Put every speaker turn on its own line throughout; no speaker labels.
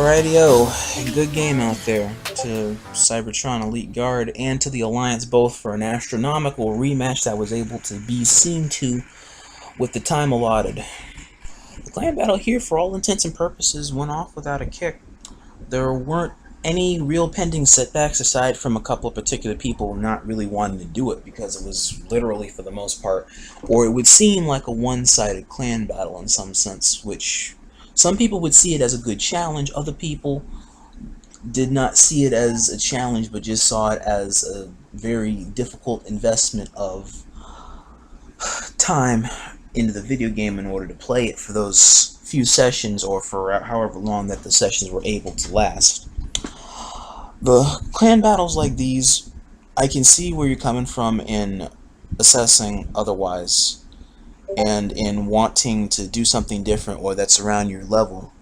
Rightio, good game out there to Cybertron Elite Guard and to the Alliance, both for an astronomical rematch that was able to be seen to with the time allotted. The clan battle here, for all intents and purposes, went off without a kick. There weren't any real pending setbacks aside from a couple of particular people not really wanting to do it because it was literally, for the most part, or it would seem like a one-sided clan battle in some sense, which some people would see it as a good challenge. Other people did not see it as a challenge, but just saw it as a very difficult investment of time into the video game in order to play it for those few sessions, or for however long that the sessions were able to last. The clan battles like these, I can see where you're coming from in assessing otherwise, and in wanting to do something different or that's around your level.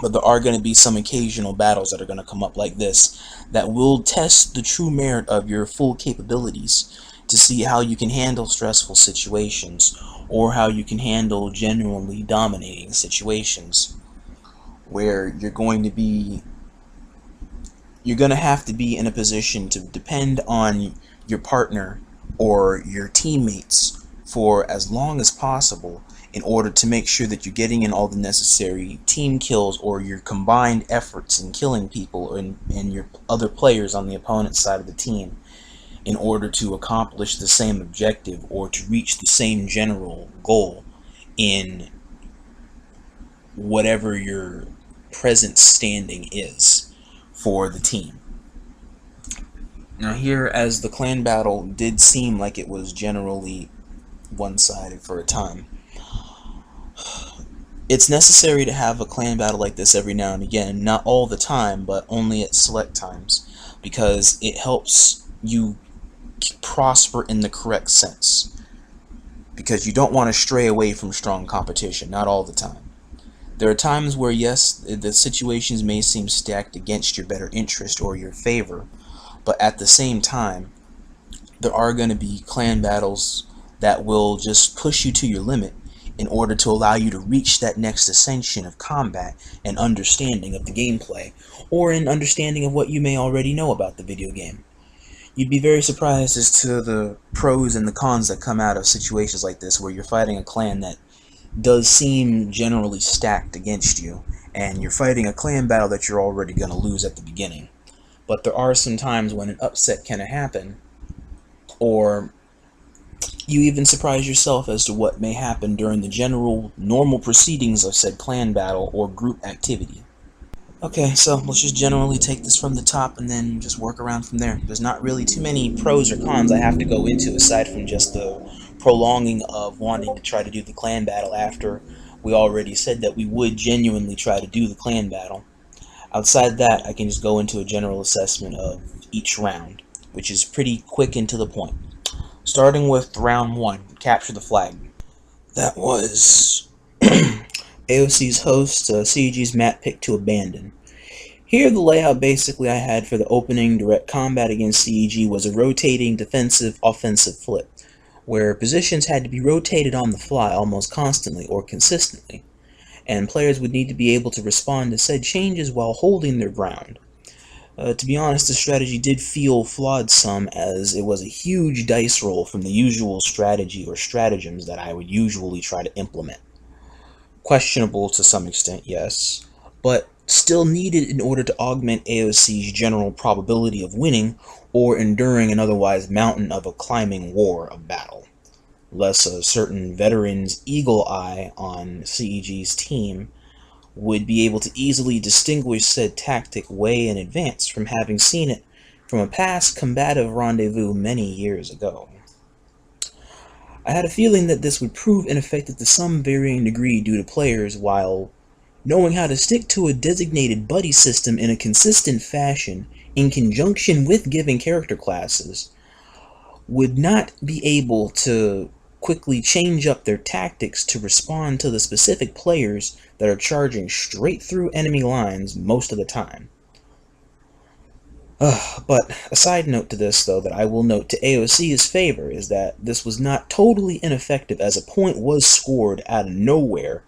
But there are going to be some occasional battles that are going to come up like this that will test the true merit of your full capabilities to see how you can handle stressful situations, or how you can handle genuinely dominating situations where you're going to have to be in a position to depend on your partner or your teammates for as long as possible in order to make sure that you're getting in all the necessary team kills, or your combined efforts in killing people and your other players on the opponent's side of the team, in order to accomplish the same objective or to reach the same general goal in whatever your present standing is for the team. Now here, as the clan battle did seem like it was generally one-sided for a time, it's necessary to have a clan battle like this every now and again, not all the time, but only at select times, because it helps you prosper in the correct sense, because you don't want to stray away from strong competition, not all the time. There are times where, yes, the situations may seem stacked against your better interest or your favor, but at the same time, there are going to be clan battles that will just push you to your limit in order to allow you to reach that next ascension of combat and understanding of the gameplay, or an understanding of what you may already know about the video game. You'd be very surprised as to the pros and the cons that come out of situations like this, where you're fighting a clan that does seem generally stacked against you, and you're fighting a clan battle that you're already going to lose at the beginning. But there are some times when an upset can happen, or you even surprise yourself as to what may happen during the general normal proceedings of said clan battle or group activity. Okay, so let's just generally take this from the top and then just work around from there. There's not really too many pros or cons I have to go into, aside from just the prolonging of wanting to try to do the clan battle after we already said that we would genuinely try to do the clan battle. Outside that, I can just go into a general assessment of each round, which is pretty quick and to the point. Starting with round 1, capture the flag. That was A.o.C's host, C.E.G's map pick to abandon. Here, the layout basically I had for the opening direct combat against C.E.G was a rotating defensive-offensive flip, where positions had to be rotated on the fly almost constantly or consistently, and players would need to be able to respond to said changes while holding their ground. To be honest, the strategy did feel flawed some, as it was a huge dice roll from the usual strategy or stratagems that I would usually try to implement. Questionable to some extent, yes, but still needed in order to augment A.o.C's general probability of winning or enduring an otherwise mountain of a climbing war of battle. Less a certain veteran's eagle eye on C.E.G's team would be able to easily distinguish said tactic way in advance from having seen it from a past combative rendezvous many years ago. I had a feeling that this would prove ineffective to some varying degree due to players, while knowing how to stick to a designated buddy system in a consistent fashion in conjunction with giving character classes, would not be able to quickly change up their tactics to respond to the specific players that are charging straight through enemy lines most of the time. But a side note to this, though, that I will note to A.o.C's favor is that this was not totally ineffective, as a point was scored out of nowhere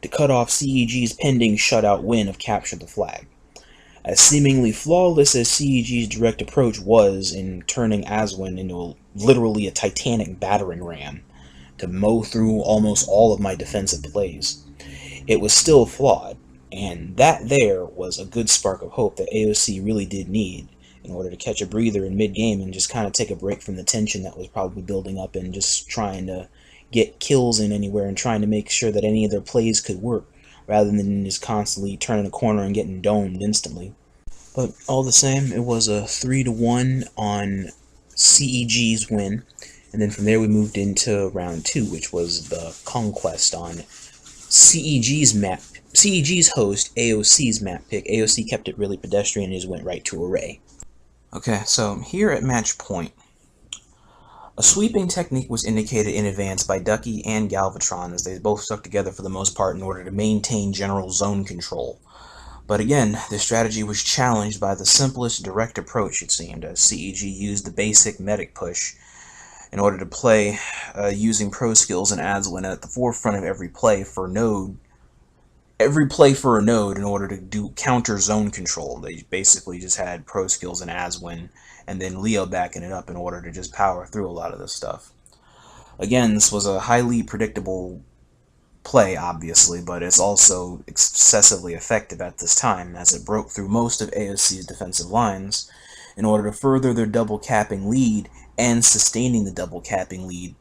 to cut off C.E.G's pending shutout win of Capture the Flag. As seemingly flawless as C.E.G's direct approach was in turning Aswin into literally a titanic battering ram to mow through almost all of my defensive plays, it was still flawed, and that there was a good spark of hope that A.o.C really did need in order to catch a breather in mid-game and just kind of take a break from the tension that was probably building up and just trying to get kills in anywhere and trying to make sure that any of their plays could work, rather than just constantly turning a corner and getting domed instantly. But all the same, it was a 3-1 on C.E.G's win, and then from there we moved into round 2, which was the conquest on C.E.G's map. C.E.G's host, A.o.C's map pick. A.o.C kept it really pedestrian and just went right to array. Okay, so here at match point, a sweeping technique was indicated in advance by Ducky and Galvatron, as they both stuck together for the most part in order to maintain general zone control. But again, this strategy was challenged by the simplest direct approach, it seemed, as C.E.G used the basic medic push in order to play using pro skills and Aswin at the forefront of every play for a node in order to do counter zone control. They basically just had pro skills and Aswin and then Leo backing it up in order to just power through a lot of this stuff. Again, this was a highly predictable play, obviously, but it's also excessively effective at this time, as it broke through most of A.o.C's defensive lines in order to further their double capping lead and sustaining the double capping lead,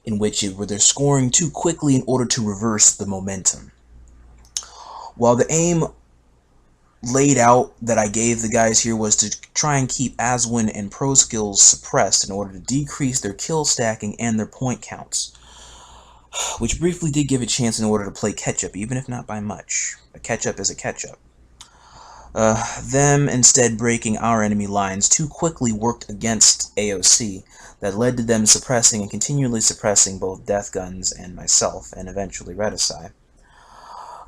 in which they're scoring too quickly in order to reverse the momentum. While the aim laid out that I gave the guys here was to try and keep Aswin and pro skills suppressed in order to decrease their kill stacking and their point counts, which briefly did give a chance in order to play catch-up, even if not by much. A catch-up is a catch-up. Them instead breaking our enemy lines too quickly worked against A.o.C, that led to them suppressing and continually suppressing both Death Guns and myself, and eventually Redesai.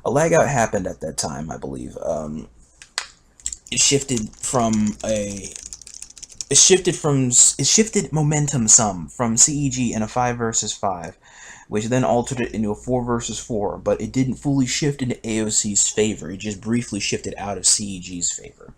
A lag out happened at that time, I believe. It shifted momentum some from C.E.G in a 5 versus 5, which then altered it into a 4 versus 4, but it didn't fully shift into A.o.C's favor. It just briefly shifted out of C.E.G's favor.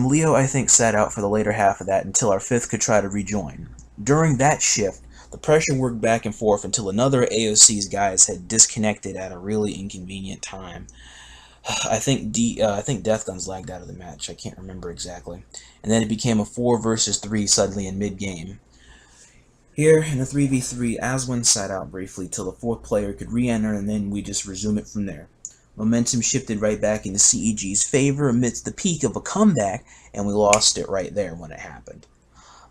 Leo, I think, sat out for the later half of that until our 5th could try to rejoin. During that shift, the pressure worked back and forth until another A.o.C's guys had disconnected at a really inconvenient time. I think Death Guns lagged out of the match. I can't remember exactly. And then it became a 4 versus 3 suddenly in mid-game. Here, in a 3v3, Aswin sat out briefly till the 4th player could re-enter, and then we just resume it from there. Momentum shifted right back into C.E.G's favor amidst the peak of a comeback, and we lost it right there when it happened.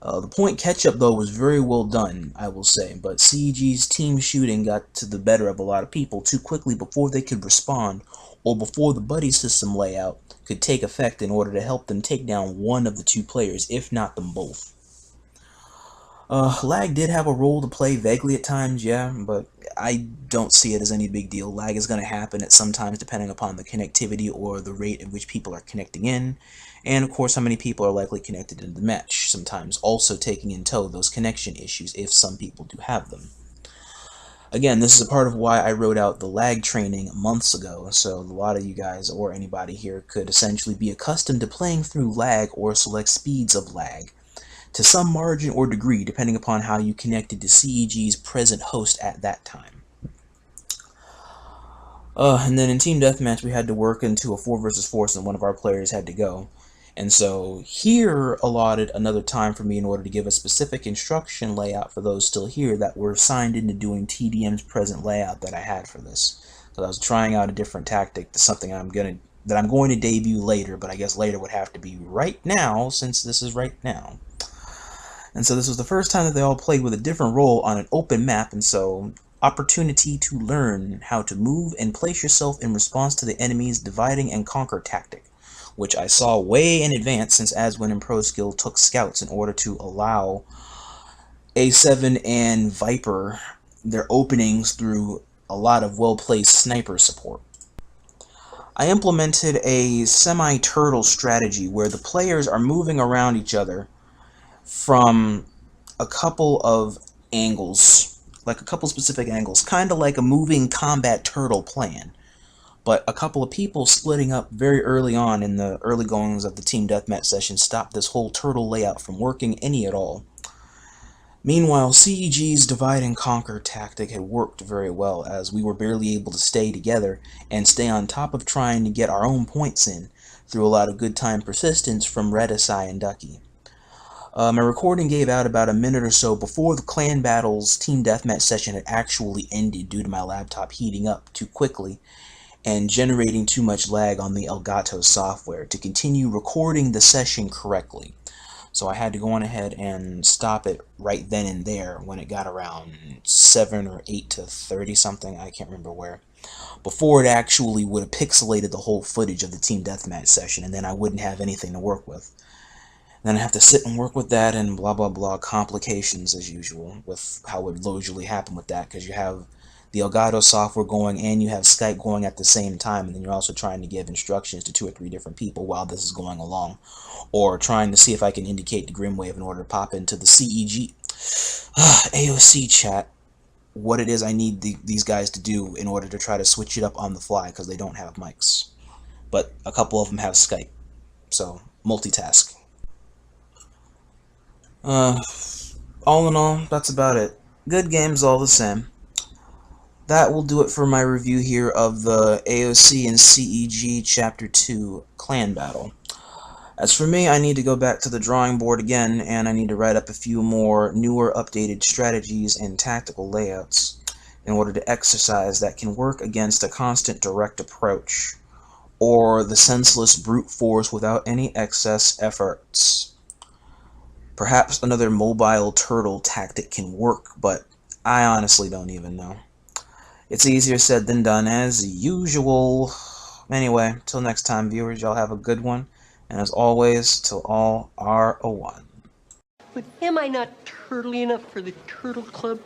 The point catch-up, though, was very well done, I will say, but C.E.G's team shooting got to the better of a lot of people too quickly before they could respond, or before the buddy system layout could take effect in order to help them take down one of the 2 players, if not them both. Lag did have a role to play vaguely at times, yeah, but I don't see it as any big deal. Lag is going to happen at some times depending upon the connectivity or the rate at which people are connecting in, and of course how many people are likely connected into the match, sometimes also taking in tow those connection issues if some people do have them. Again, this is a part of why I wrote out the lag training months ago, so a lot of you guys or anybody here could essentially be accustomed to playing through lag or select speeds of lag, to some margin or degree, depending upon how you connected to C.E.G's present host at that time. And then in Team Deathmatch, we had to work into a 4 versus 4, so one of our players had to go. And so here allotted another time for me in order to give a specific instruction layout for those still here that were signed into doing TDM's present layout that I had for this. So I was trying out a different tactic to something that I'm going to debut later, but I guess later would have to be right now, since this is right now. And so this was the first time that they all played with a different role on an open map, and so opportunity to learn how to move and place yourself in response to the enemy's dividing and conquer tactic, which I saw way in advance since Aswin and ProSkill took scouts in order to allow A7 and Viper their openings through a lot of well-placed sniper support. I implemented a semi-turtle strategy where the players are moving around each other from a couple of angles, like a couple specific angles, kind of like a moving combat turtle plan. But a couple of people splitting up very early on in the early goings of the team deathmatch session stopped this whole turtle layout from working any at all. Meanwhile, C.E.G's divide and conquer tactic had worked very well, as we were barely able to stay together and stay on top of trying to get our own points in through a lot of good time persistence from Redisai and Ducky. My recording gave out about a minute or so before the Clan Battles team deathmatch session had actually ended due to my laptop heating up too quickly and generating too much lag on the Elgato software to continue recording the session correctly. So I had to go on ahead and stop it right then and there when it got around 7 or 8 to 30 something, I can't remember where, before it actually would have pixelated the whole footage of the team deathmatch session, and then I wouldn't have anything to work with. Then I have to sit and work with that and blah blah blah, complications as usual with how it would usually happen with that, because you have the Elgato software going and you have Skype going at the same time, and then you're also trying to give instructions to 2 or 3 different people while this is going along, or trying to see if I can indicate the Grimwave in order to pop into the C.E.G. A.o.C chat what it is I need these guys to do in order to try to switch it up on the fly, because they don't have mics, but a couple of them have Skype, so multitask. All in all, that's about it. Good games all the same. That will do it for my review here of the A.o.C and C.E.G Chapter 2 Clan Battle. As for me, I need to go back to the drawing board again, and I need to write up a few more newer updated strategies and tactical layouts in order to exercise that can work against a constant direct approach, or the senseless brute force without any excess efforts. Perhaps another mobile turtle tactic can work, but I honestly don't even know. It's easier said than done, as usual. Anyway, till next time, viewers, y'all have a good one. And as always, till all are a one.
But am I not turtly enough for the Turtle Club?